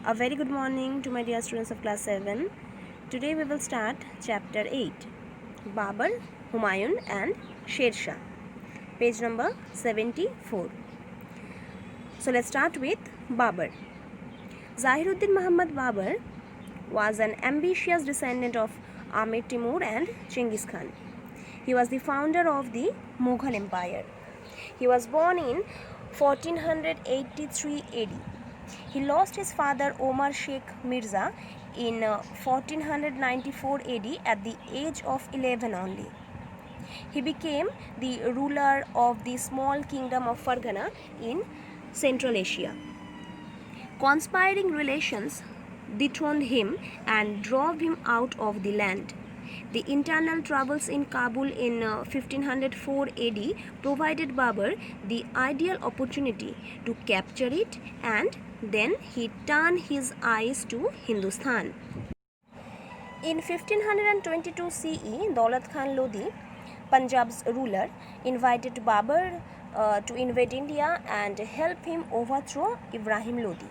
A very good morning to my dear students of class 7. Today we will start chapter 8, Babur, Humayun and Sher Shah, page number 74. So let's start with Babur. Zahiruddin Muhammad Babur was an ambitious descendant of Amir Timur and Genghis Khan. He was the founder of the Mughal Empire. He was born in 1483 AD. He lost his father Omar Sheikh Mirza in 1494 AD at the age of 11 only. He became the ruler of the small kingdom of Fargana in Central Asia. Conspiring relations dethroned him and drove him out of the land. The internal troubles in Kabul in 1504 AD provided Babur the ideal opportunity to capture it, and then he turned his eyes to Hindustan. In 1522 CE, Daulat Khan Lodi, Punjab's ruler, invited Babur to invade India and help him overthrow Ibrahim Lodi.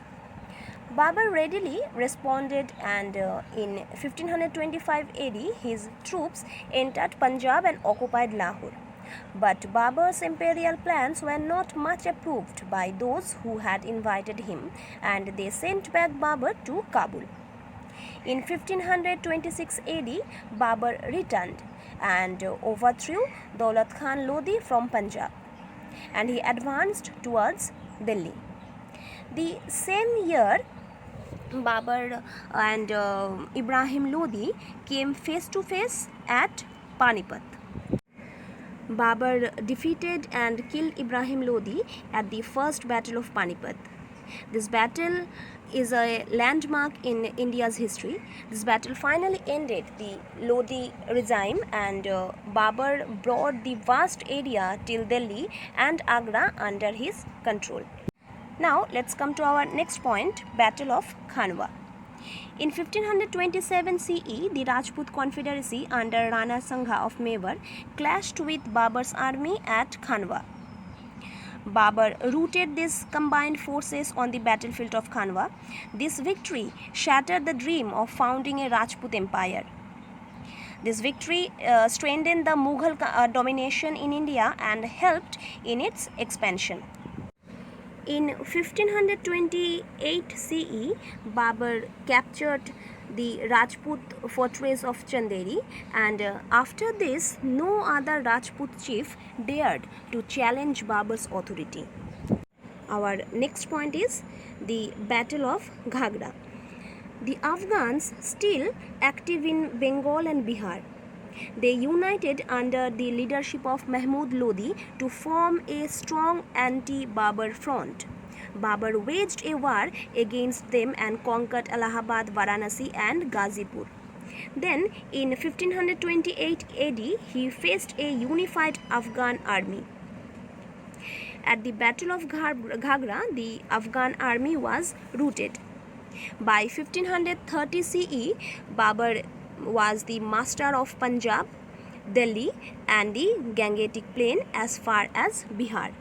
Babur readily responded, and in 1525 AD his troops entered Punjab and occupied Lahore. But Babur's imperial plans were not much approved by those who had invited him, and they sent back Babur to Kabul. In 1526 AD, Babur returned and overthrew Daulat Khan Lodi from Punjab, and he advanced towards Delhi. The same year, Babur and Ibrahim Lodi came face to face at Panipat. Babur defeated and killed Ibrahim Lodi at the First Battle of Panipat. This battle is a landmark in India's history. This battle finally ended the Lodi regime, and Babur brought the vast area till Delhi and Agra under his control. Now let's come to our next point, Battle of Khanwa. In 1527 CE, the Rajput Confederacy under Rana Sangha of Mewar clashed with Babur's army at Khanwa. Babur routed these combined forces on the battlefield of Khanwa. This victory shattered the dream of founding a Rajput empire. This victory strengthened the Mughal domination in India and helped in its expansion. In 1528 CE, Babur captured the Rajput fortress of Chanderi, and after this, no other Rajput chief dared to challenge Babur's authority. Our next point is the Battle of Ghagra. The Afghans, still active in Bengal and Bihar, they united under the leadership of Mahmud Lodi to form a strong anti-Babur front. Babur waged a war against them and conquered Allahabad, Varanasi and Ghazipur. Then, in 1528 AD, he faced a unified Afghan army. At the Battle of Ghagra, the Afghan army was routed. By 1530 CE, Babur was the master of Punjab, Delhi and the Gangetic Plain as far as Bihar.